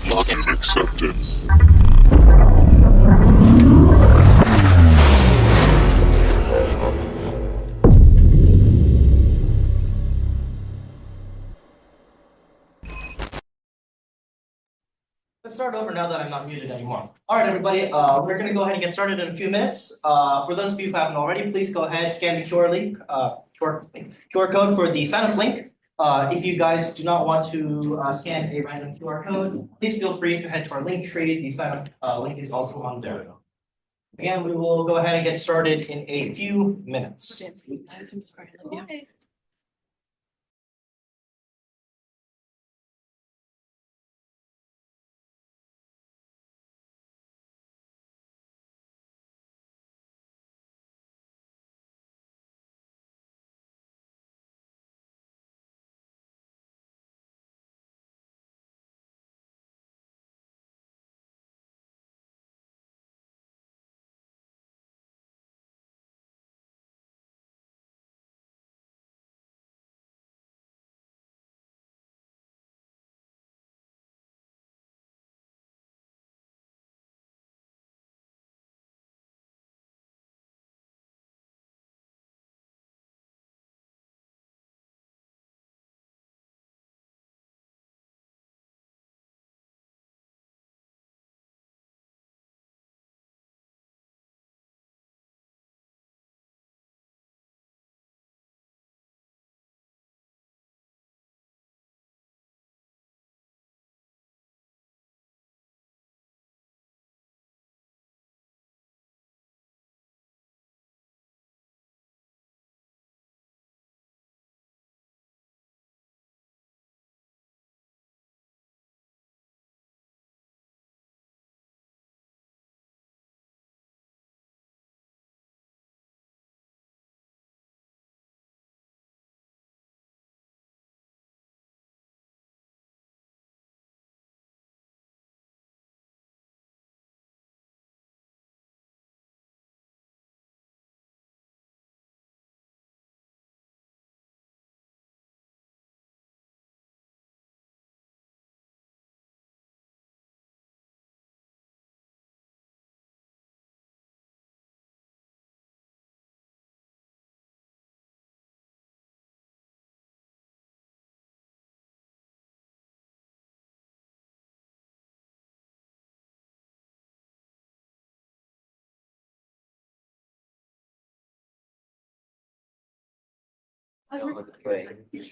Login accepted. Let's start over now that I'm not muted anymore. All right, everybody, we're going to go ahead and get started in a few minutes. For those of you who haven't already, please go ahead, scan the QR code for the sign up link. If you guys do not want to scan a random QR code, please feel free to head to our link tree. The sign up link is also on there. Again, we will go ahead and get started in a few minutes. I'm sorry. I love you.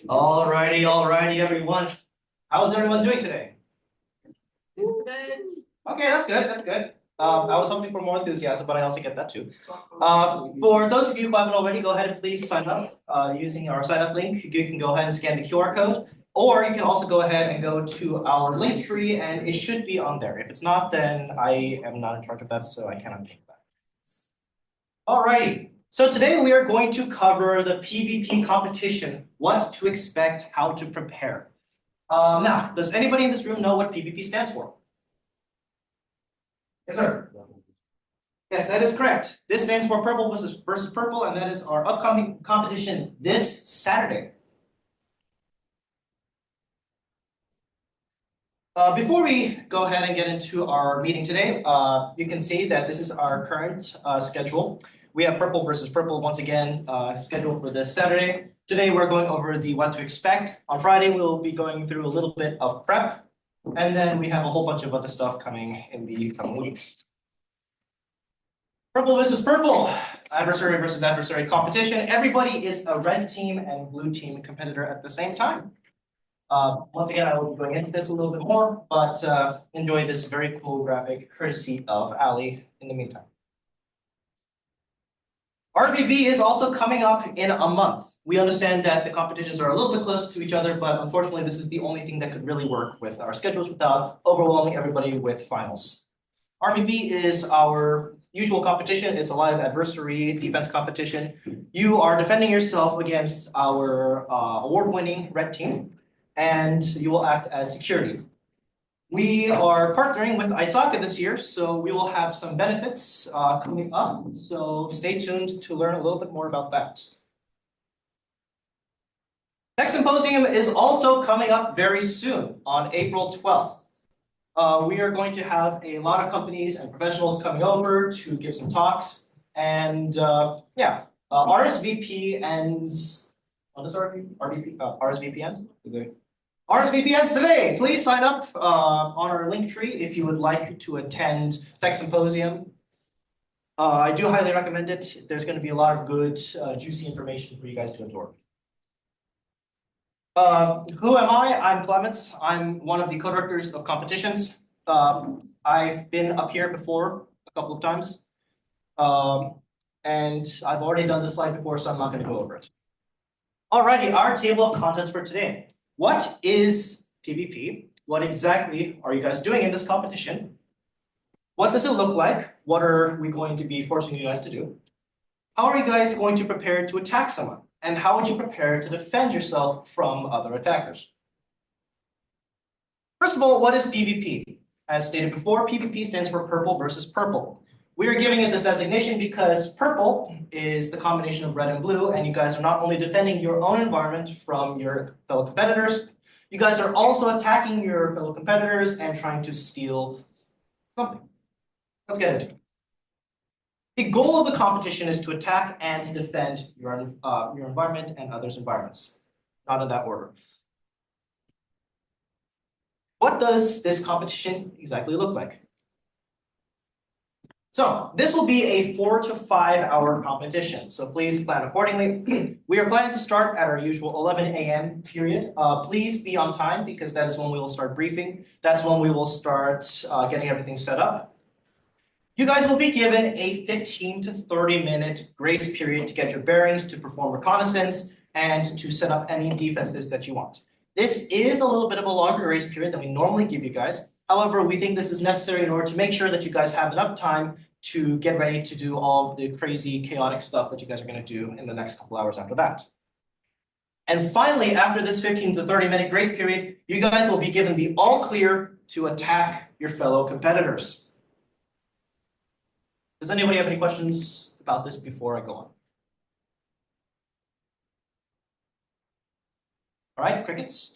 All righty, everyone. How's everyone doing today? Good. Okay, that's good. That's good. I was hoping for more enthusiasm, but I also get that too. For those of you who haven't already, go ahead and please sign up using our sign up link. You can go ahead and scan the QR code, or you can also go ahead and go to our link tree, and it should be on there. If it's not, then I am not in charge of that, so I cannot change that. Alrighty. So today we are going to cover the PvP competition, what to expect, how to prepare. Now, does anybody in this room know what PvP stands for? Yes, sir. Yes, that is correct. This stands for Purple versus Purple, and that is our upcoming competition this Saturday. Before we go ahead and get into our meeting today, you can see that this is our current schedule. We have Purple versus Purple once again scheduled for this Saturday. Today we're going over the what to expect. On Friday we'll be going through a little bit of prep, and then we have a whole bunch of other stuff coming in the coming weeks. Purple versus Purple, adversary versus adversary competition. Everybody is a red team and blue team competitor at the same time. Once again, I will be going into this a little bit more, but enjoy this very cool graphic courtesy of Ali in the meantime. RVB is also coming up in a month. We understand that the competitions are a little bit close to each other, but unfortunately, this is the only thing that could really work with our schedules without overwhelming everybody with finals. RVB is our usual competition. It's a live adversary defense competition. You are defending yourself against our award-winning red team, and you will act as security. We are partnering with ISACA this year, so we will have some benefits coming up. So stay tuned to learn a little bit more about that. Tech Symposium is also coming up very soon on April 12th. We are going to have a lot of companies and professionals coming over to give some talks. And RSVP ends, what is RSVP ends? RSVP ends today. Please sign up on our link tree if you would like to attend Tech Symposium. I do highly recommend it. There's going to be a lot of good, juicy information for you guys to absorb. Who am I? I'm Clements. I'm one of the co-directors of competitions. I've been up here before a couple of times. And I've already done this slide before, so I'm not going to go over it. Alrighty, our table of contents for today. What is PvP? What exactly are you guys doing in this competition? What does it look like? What are we going to be forcing you guys to do? How are you guys going to prepare to attack someone? And how would you prepare to defend yourself from other attackers? First of all, what is PvP? As stated before, PvP stands for purple versus purple. We are giving it this designation because purple is the combination of red and blue, and you guys are not only defending your own environment from your fellow competitors, you guys are also attacking your fellow competitors and trying to steal something. Let's get into it. The goal of the competition is to attack and defend your environment and others' environments. Not in that order. What does this competition exactly look like? So this will be a 4 to 5 hour competition, so please plan accordingly. We are planning to start at our usual 11 a.m. period. Please be on time because that is when we will start briefing. That's when we will start getting everything set up. You guys will be given a 15 to 30 minute grace period to get your bearings, to perform reconnaissance, and to set up any defenses that you want. This is a little bit of a longer grace period than we normally give you guys. However, we think this is necessary in order to make sure that you guys have enough time to get ready to do all of the crazy, chaotic stuff that you guys are going to do in the next couple hours after that. And finally, after this 15 to 30 minute grace period, you guys will be given the all clear to attack your fellow competitors. Does anybody have any questions about this before I go on? All right, crickets.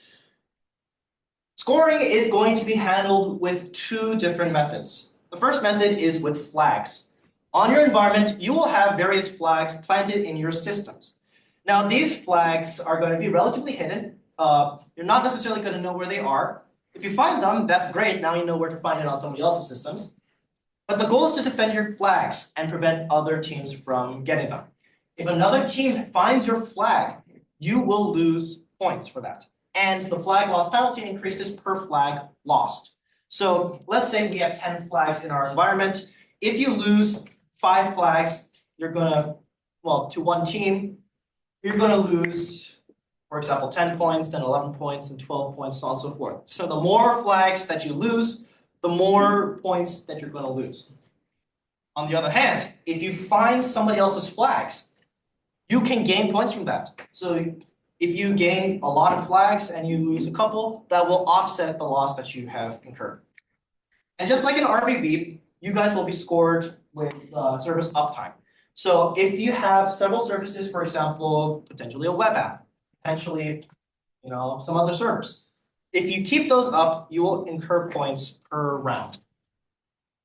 Scoring is going to be handled with 2 different methods. The first method is with flags. On your environment, you will have various flags planted in your systems. Now, these flags are going to be relatively hidden. You're not necessarily going to know where they are. If you find them, that's great. Now you know where to find it on somebody else's systems. But the goal is to defend your flags and prevent other teams from getting them. If another team finds your flag, you will lose points for that. And the flag loss penalty increases per flag lost. So let's say we have 10 flags in our environment. If you lose 5 flags, you're gonna, to one team, you're gonna lose, for example, 10 points, then 11 points, then 12 points, so on and so forth. So the more flags that you lose, the more points that you're going to lose. On the other hand, if you find somebody else's flags, you can gain points from that. So if you gain a lot of flags and you lose a couple, that will offset the loss that you have incurred. And just like in RBB, you guys will be scored with service uptime. So if you have several services, for example, potentially a web app, potentially some other servers, if you keep those up, you will incur points per round.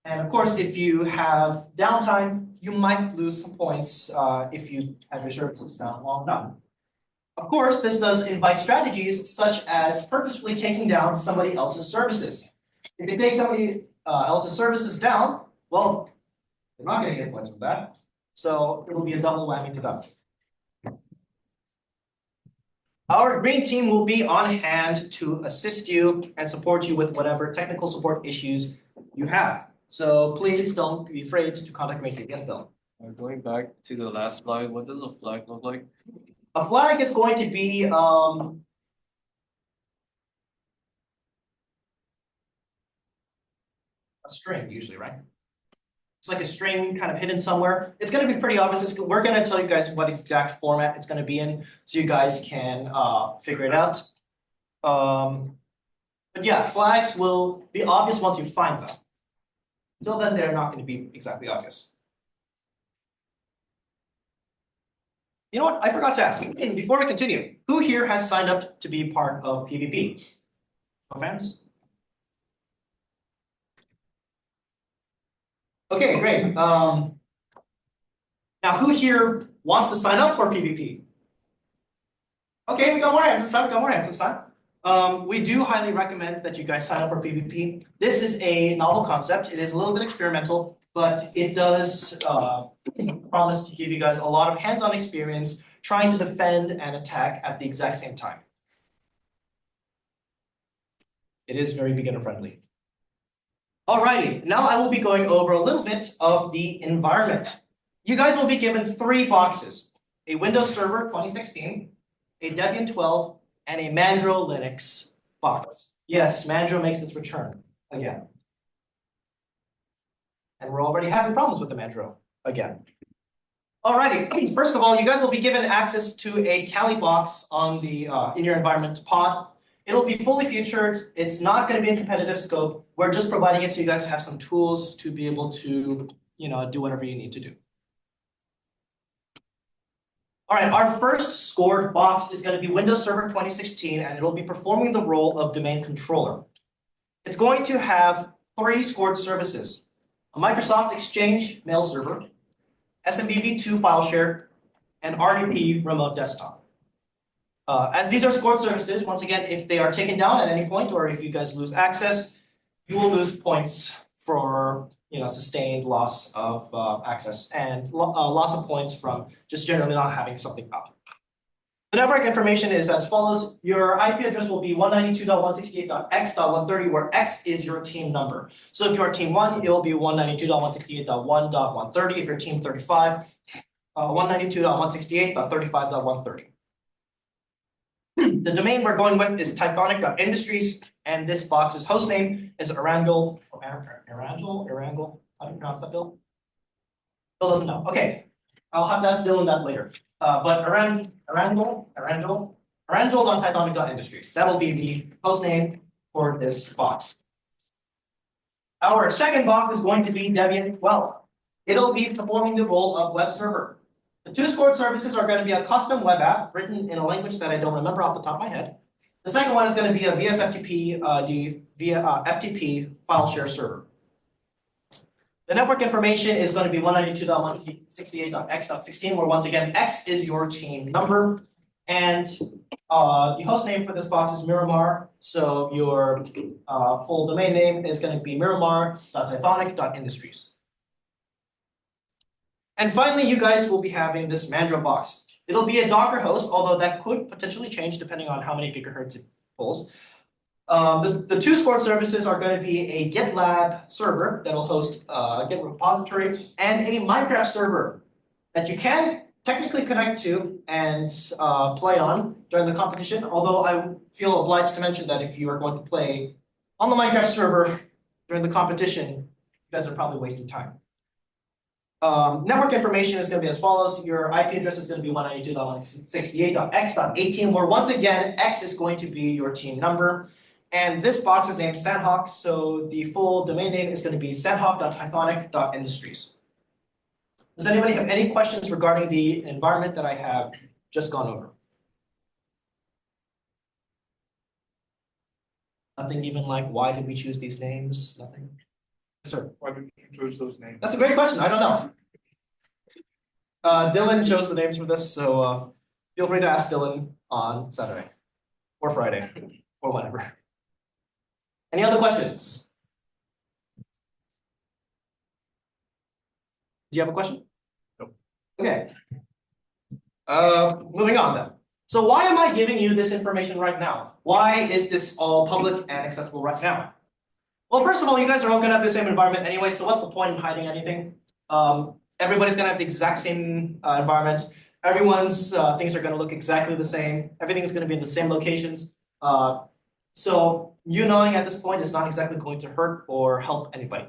And of course, if you have downtime, you might lose some points if you have your services down long enough. Of course, this does invite strategies such as purposefully taking down somebody else's services. If you take somebody else's services down, well, they're not going to get points from that. So it will be a double whammy to them. Our green team will be on hand to assist you and support you with whatever technical support issues you have. So please don't be afraid to contact green team. Yes, Bill? Going back to the last slide, what does a flag look like? A flag is going to be a string usually, right? It's like a string kind of hidden somewhere. It's going to be pretty obvious. We're going to tell you guys what exact format it's going to be in so you guys can figure it out. But yeah, flags will be obvious once you find them. Until then, they're not going to be exactly obvious. You know what? I forgot to ask. Before we continue, who here has signed up to be part of PvP? No fans? Okay, great. Now who here wants to sign up for PvP? Okay, we got more hands this time. We got more hands this time. We do highly recommend that you guys sign up for PvP. This is a novel concept. It is a little bit experimental, but it does promise to give you guys a lot of hands-on experience trying to defend and attack at the exact same time. It is very beginner friendly. Alrighty, now I will be going over a little bit of the environment. You guys will be given 3 boxes: a Windows Server 2016, a Debian 12, and a Mandro Linux box. Yes, Mandro makes its return again. And we're already having problems with the Mandro again. Alrighty, first of all, you guys will be given access to a Kali box on the in your environment pod. It'll be fully featured. It's not going to be in competitive scope. We're just providing it so you guys have some tools to be able to, do whatever you need to do. All right, our first scored box is going to be Windows Server 2016, and it'll be performing the role of domain controller. It's going to have 3 scored services: a Microsoft Exchange mail server, SMBv2 file share, and RDP remote desktop. As these are scored services, once again, if they are taken down at any point or if you guys lose access, you will lose points for sustained loss of access and loss of points from just generally not having something up. The network information is as follows. Your IP address will be 192.168.x.130, where x is your team number. So if you are team 1, it will be 192.168.1.130. If you're team 35, 192.168.35.130. The domain we're going with is tythonic.industries, and this box's hostname is Erangel. Erangel? How do you pronounce that, Bill? Bill doesn't know. Okay, I'll have to ask Dylan that later. But Erangel.tythonic.industries. That'll be the hostname for this box. Our second box is going to be Debian 12. It'll be performing the role of web server. The 2 scored services are going to be a custom web app written in a language that I don't remember off the top of my head. The second one is going to be a VSFTP FTP file share server. The network information is going to be 192.168.x.16, where once again, x is your team number. And the host name for this box is Miramar. So your full domain name is going to be miramar.tythonic.industries. And finally, you guys will be having this Mandro box. It'll be a Docker host, although that could potentially change depending on how many gigahertz it pulls. The 2 scored services are going to be a GitLab server that'll host a Git repository and a Minecraft server that you can technically connect to and play on during the competition. Although I feel obliged to mention that if you are going to play on the Minecraft server during the competition, you guys are probably wasting time. Network information is going to be as follows. Your IP address is going to be 192.168.x.18, where once again, x is going to be your team number. And this box is named Sandhawk, so the full domain name is going to be sandhawk.tythonic.industries. Does anybody have any questions regarding the environment that I have just gone over? Nothing even like, why did we choose these names? Nothing? Yes, sir. Why did you choose those names? That's a great question. I don't know. Dylan chose the names for this, so feel free to ask Dylan on Saturday or Friday or whatever. Any other questions? Do you have a question? Nope. Okay. Moving on then. So why am I giving you this information right now? Why is this all public and accessible right now? Well, first of all, you guys are all going to have the same environment anyway, so what's the point in hiding anything? Everybody's going to have the exact same environment. Everyone's things are going to look exactly the same. Everything is going to be in the same locations. So you knowing at this point is not exactly going to hurt or help anybody.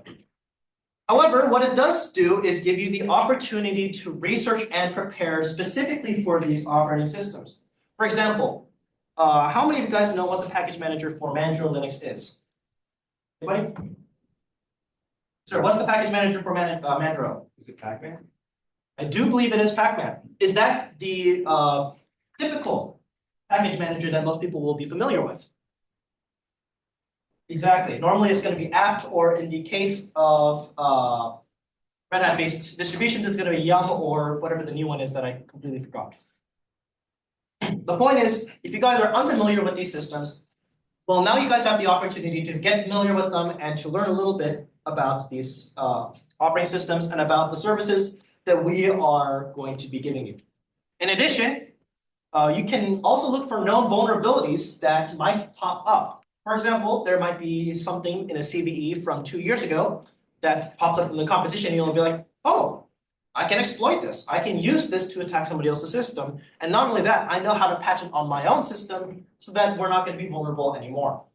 However, what it does do is give you the opportunity to research and prepare specifically for these operating systems. For example, how many of you guys know what the package manager for Mandro Linux is? Anybody? Sir, what's the package manager for Mandro? Is it Pacman? I do believe it is Pacman. Is that the typical package manager that most people will be familiar with? Exactly. Normally it's going to be apt, or in the case of Red Hat based distributions is going to be Yum or whatever the new one is that I completely forgot. The point is, if you guys are unfamiliar with these systems, well, now you guys have the opportunity to get familiar with them and to learn a little bit about these operating systems and about the services that we are going to be giving you. In addition, you can also look for known vulnerabilities that might pop up. For example, there might be something in a CVE from 2 years ago that pops up in the competition. You'll be like, oh, I can exploit this. I can use this to attack somebody else's system. And not only that, I know how to patch it on my own system so that we're not going to be vulnerable anymore.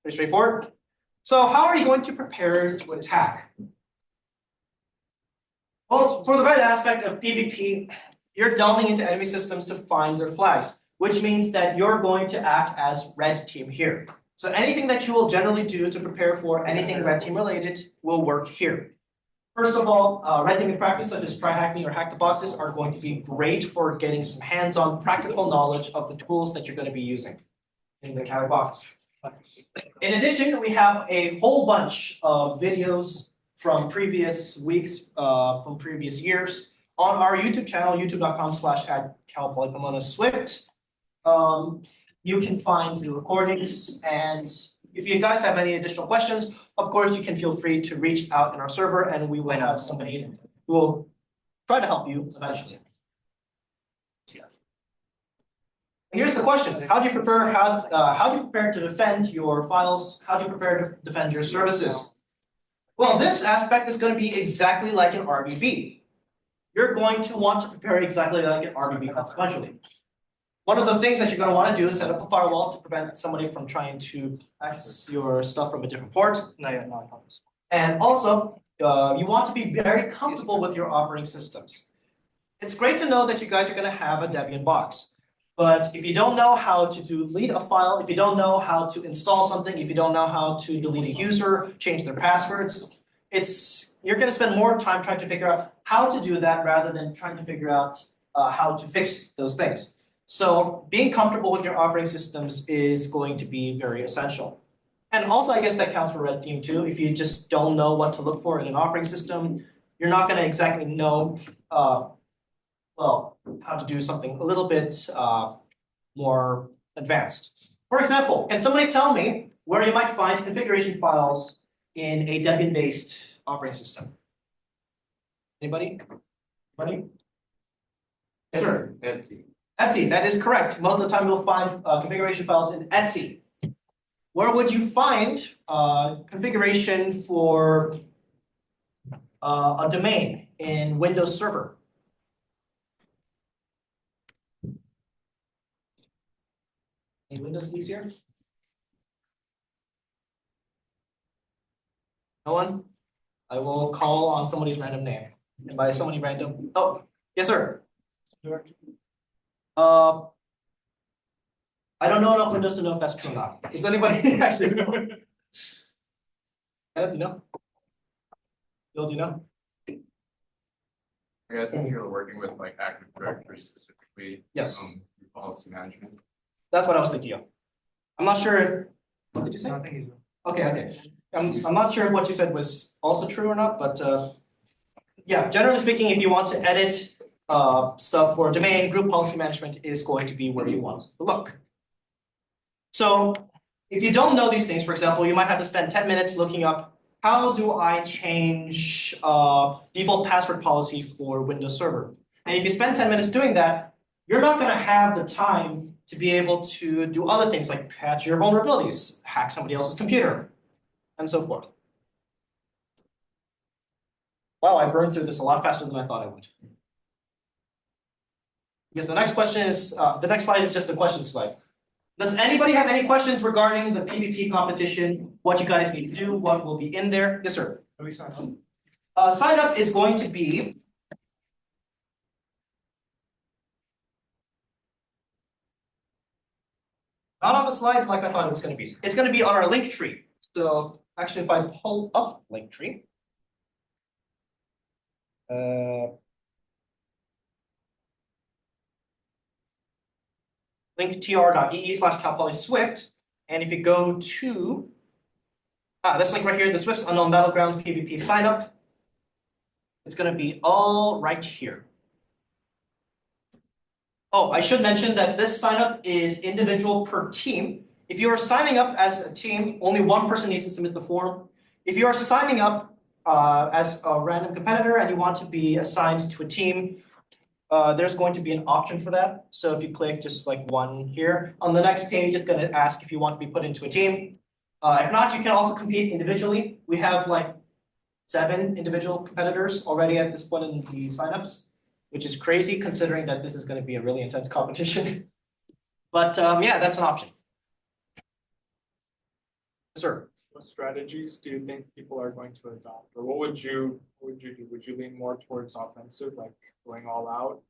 Pretty straightforward. So how are you going to prepare to attack? Well, for the red aspect of PvP, you're delving into enemy systems to find their flags, which means that you're going to act as red team here. So anything that you will generally do to prepare for anything red team related will work here. First of all, red teaming practice such as try hack me or hack the boxes are going to be great for getting some hands-on practical knowledge of the tools that you're going to be using in the counter boxes. In addition, we have a whole bunch of videos from previous weeks, from previous years on our YouTube channel, youtube.com/@calpolypomona_swift. You can find the recordings, and if you guys have any additional questions, of course, you can feel free to reach out in our server, and we will have somebody who will try to help you eventually. Here's the question: how do you prepare? How do you prepare to defend your files? How do you prepare to defend your services? Well, this aspect is going to be exactly like an RVB. You're going to want to prepare exactly like an RVB consequentially. One of the things that you're going to want to do is set up a firewall to prevent somebody from trying to access your stuff from a different port. And also, you want to be very comfortable with your operating systems. It's great to know that you guys are going to have a Debian box. But if you don't know how to delete a file, if you don't know how to install something, if you don't know how to delete a user, change their passwords, you're going to spend more time trying to figure out how to do that rather than trying to figure out how to fix those things. So being comfortable with your operating systems is going to be very essential. And also, I guess that counts for red team too. If you just don't know what to look for in an operating system, you're not going to exactly know well, how to do something a little bit more advanced. For example, can somebody tell me where you might find configuration files in a Debian-based operating system? Anybody? Anybody? Yes, sir. Etsy. Etsy, that is correct. Most of the time you'll find configuration files in Etsy. Where would you find configuration for a domain in Windows Server? Any Windows geeks here? No one? I will call on somebody's random name. And by somebody random, oh, yes, sir. I don't know enough Windows to know if that's true or not. Does anybody actually know? Do you know? Bill, do you know? I guess if you're working with like Active Directory specifically. Yes. Policy management. That's what I was thinking of. I'm not sure if, what did you say? Nothing. Okay. I'm not sure if what you said was also true or not, but yeah, generally speaking, if you want to edit stuff for domain, group policy management is going to be where you want to look. So if you don't know these things, for example, you might have to spend 10 minutes looking up how do I change default password policy for Windows Server. And if you spend 10 minutes doing that, you're not going to have the time to be able to do other things like patch your vulnerabilities, hack somebody else's computer, and so forth. Wow, I burned through this a lot faster than I thought I would. Because the next question is, the next slide is just a question slide. Does anybody have any questions regarding the PvP competition? What you guys need to do? What will be in there? Yes, sir. How do we sign up? Sign up is going to be not on the slide like I thought it was going to be. It's going to be on our link tree. So actually, if I pull up link tree, linktr.ee/calpolyswift, and if you go to This link right here, the Swift's Unknown Battlegrounds PvP sign up. It's gonna be all right here. Oh, I should mention that this sign up is individual per team. If you are signing up as a team, only one person needs to submit the form. If you are signing up as a random competitor and you want to be assigned to a team, there's going to be an option for that. So if you click just like one here, on the next page, it's gonna ask if you want to be put into a team. If not, you can also compete individually. We have like 7 individual competitors already at this point in the signups, which is crazy considering that this is going to be a really intense competition. But yeah, that's an option. Yes, sir. What strategies do you think people are going to adopt, or what would you do? Would you lean more towards offensive, like going all out,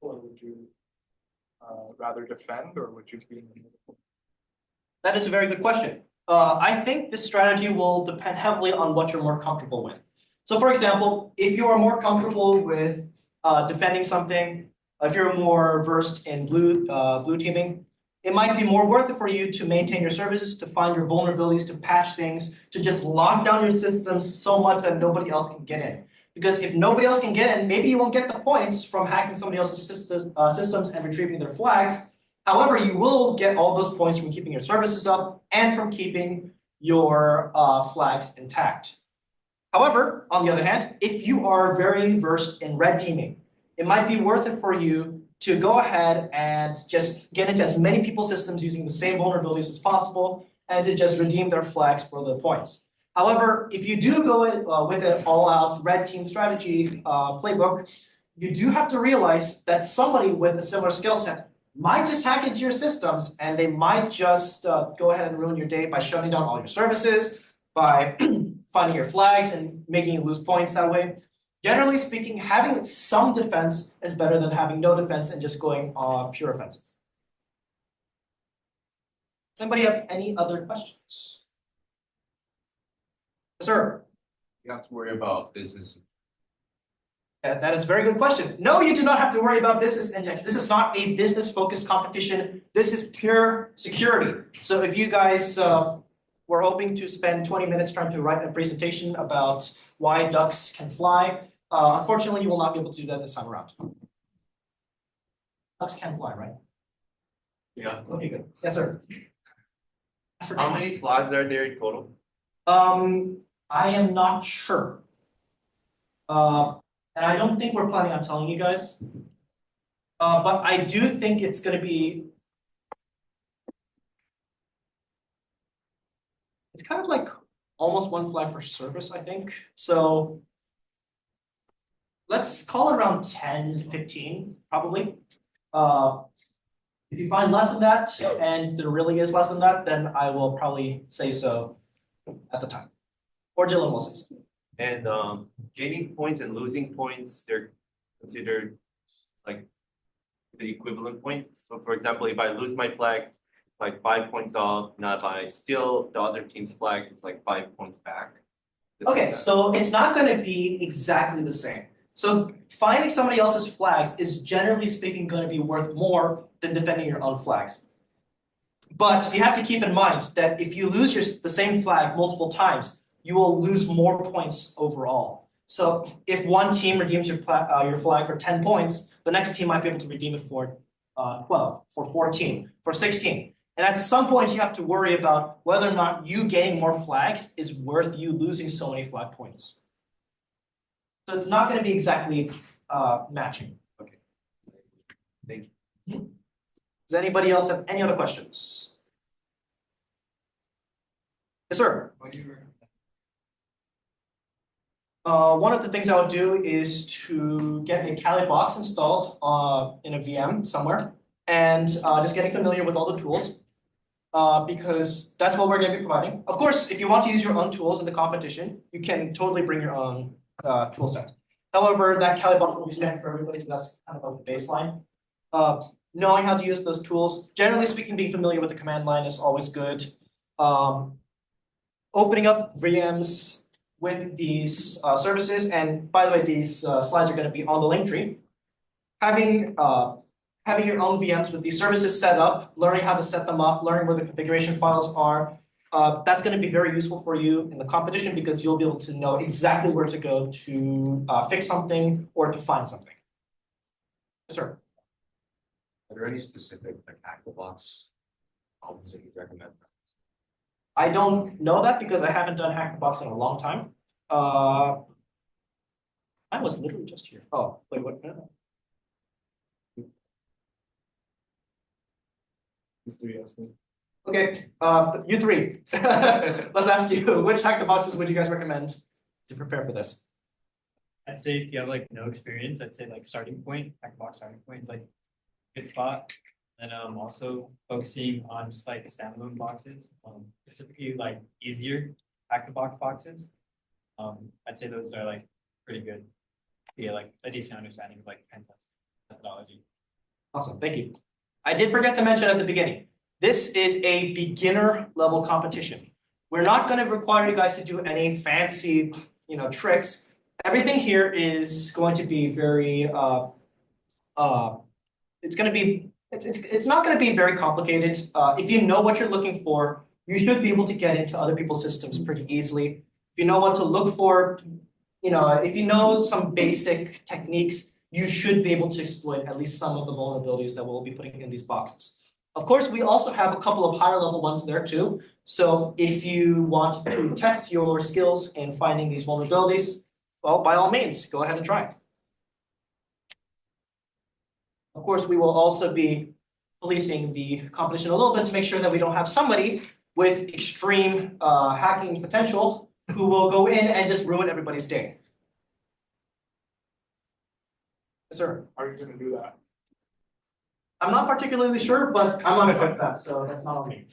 or would you rather defend, or would you be in the middle? That is a very good question. I think this strategy will depend heavily on what you're more comfortable with. So for example, if you are more comfortable with defending something, if you're more versed in blue teaming, it might be more worth it for you to maintain your services, to find your vulnerabilities, to patch things, to just lock down your systems so much that nobody else can get in. Because if nobody else can get in, maybe you won't get the points from hacking somebody else's systems and retrieving their flags. However, you will get all those points from keeping your services up and from keeping your flags intact. However, on the other hand, if you are very versed in red teaming, it might be worth it for you to go ahead and just get into as many people's systems using the same vulnerabilities as possible and to just redeem their flags for the points. However, if you do go in, with an all-out red team strategy playbook, you do have to realize that somebody with a similar skill set might just hack into your systems and they might just go ahead and ruin your day by shutting down all your services, by finding your flags and making you lose points that way. Generally speaking, having some defense is better than having no defense and just going pure offensive. Does anybody have any other questions? Yes, sir. You have to worry about business. That is a very good question. No, you do not have to worry about business index. This is not a business-focused competition. This is pure security. So if you guys were hoping to spend 20 minutes trying to write a presentation about why ducks can fly, unfortunately, you will not be able to do that this time around. Ducks can fly, right? Yeah. Okay, good. Yes, sir. How many flags are there in total? I am not sure. And I don't think we're planning on telling you guys. But I do think it's going to be. It's kind of like almost 1 flag per service, I think. So let's call it around 10 to 15, probably. If you find less than that, and there really is less than that, then I will probably say so at the time. Or Dylan will say so. And gaining points and losing points, they're considered like the equivalent points. So for example, if I lose my flag, like 5 points off. Now if I steal the other team's flag, it's like 5 points back. Okay, so it's not going to be exactly the same. So finding somebody else's flags is generally speaking going to be worth more than defending your own flags. But you have to keep in mind that if you lose the same flag multiple times, you will lose more points overall. So if one team redeems your flag for 10 points, the next team might be able to redeem it for 12, for 14, for 16. And at some point, you have to worry about whether or not you gaining more flags is worth you losing so many flag points. So it's not going to be exactly matching. Okay. Thank you. Does anybody else have any other questions? Yes, sir. One of the things I would do is to get a Kali box installed in a VM somewhere and just getting familiar with all the tools because that's what we're going to be providing. Of course, if you want to use your own tools in the competition, you can totally bring your own tool set. However, that Kali box will be standard for everybody, so that's kind of like the baseline. Knowing how to use those tools, generally speaking, being familiar with the command line is always good. Opening up VMs with these services, and by the way, these slides are going to be on the link tree. Having your own VMs with these services set up, learning how to set them up, learning where the configuration files are, That's gonna be very useful for you in the competition because you'll be able to know exactly where to go to fix something or to find something. Yes, sir. Are there any specific like Hack-the-Box problems that you recommend? I don't know that because I haven't done Hack the Box in a long time. I was literally just here. Oh, wait, what? Okay, you three. Let's ask you, which Hack the Boxes would you guys recommend to prepare for this? I'd say if you have like no experience, I'd say like starting point, Hackbox starting point is like a good spot. And also focusing on just like standalone boxes, specifically like easier Hack-the-Box boxes. I'd say those are like pretty good. Yeah, like a decent understanding of like pen test methodology. Awesome, thank you. I did forget to mention at the beginning, this is a beginner level competition. We're not gonna require you guys to do any fancy, tricks. Everything here is going to be very, it's not gonna be very complicated. If you know what you're looking for, you should be able to get into other people's systems pretty easily. If you know what to look for, if you know some basic techniques, you should be able to exploit at least some of the vulnerabilities that we'll be putting in these boxes. Of course, we also have a couple of higher level ones there too. So if you want to test your skills in finding these vulnerabilities, well, by all means, go ahead and try. Of course, we will also be policing the competition a little bit to make sure that we don't have somebody with extreme hacking potential who will go in and just ruin everybody's day. Yes, sir. How are you gonna do that? I'm not particularly sure, but I'm on front that, so that's not on me.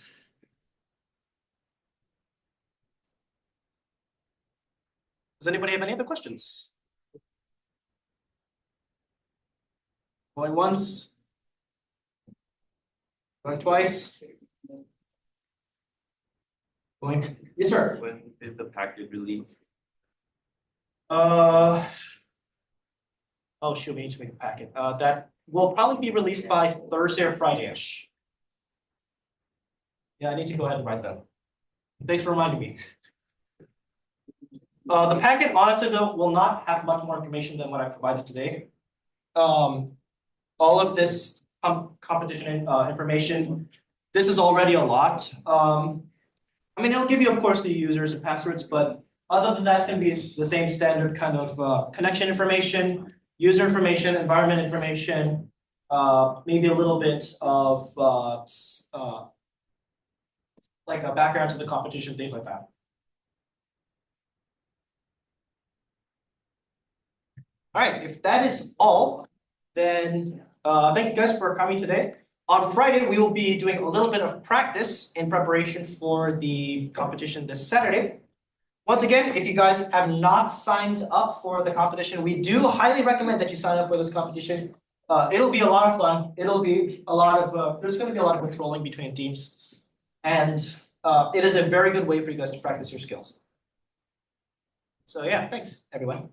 Does anybody have any other questions? Going once? Going twice? Going, yes, sir. When is the package released? Oh shoot, we need to make a packet. That will probably be released by Thursday or Friday-ish. Yeah, I need to go ahead and write that. Thanks for reminding me. The packet, honestly though, will not have much more information than what I provided today. All of this competition information, this is already a lot. I mean, it'll give you, of course, the users and passwords, but other than that, it's going to be the same standard kind of connection information, user information, environment information, maybe a little bit of like a background to the competition, things like that. All right, if that is all, then thank you guys for coming today. On Friday, we will be doing a little bit of practice in preparation for the competition this Saturday. Once again, if you guys have not signed up for the competition, we do highly recommend that you sign up for this competition. It'll be a lot of fun. It'll be a lot of, there's going to be a lot of controlling between teams. And it is a very good way for you guys to practice your skills. So yeah, thanks everyone.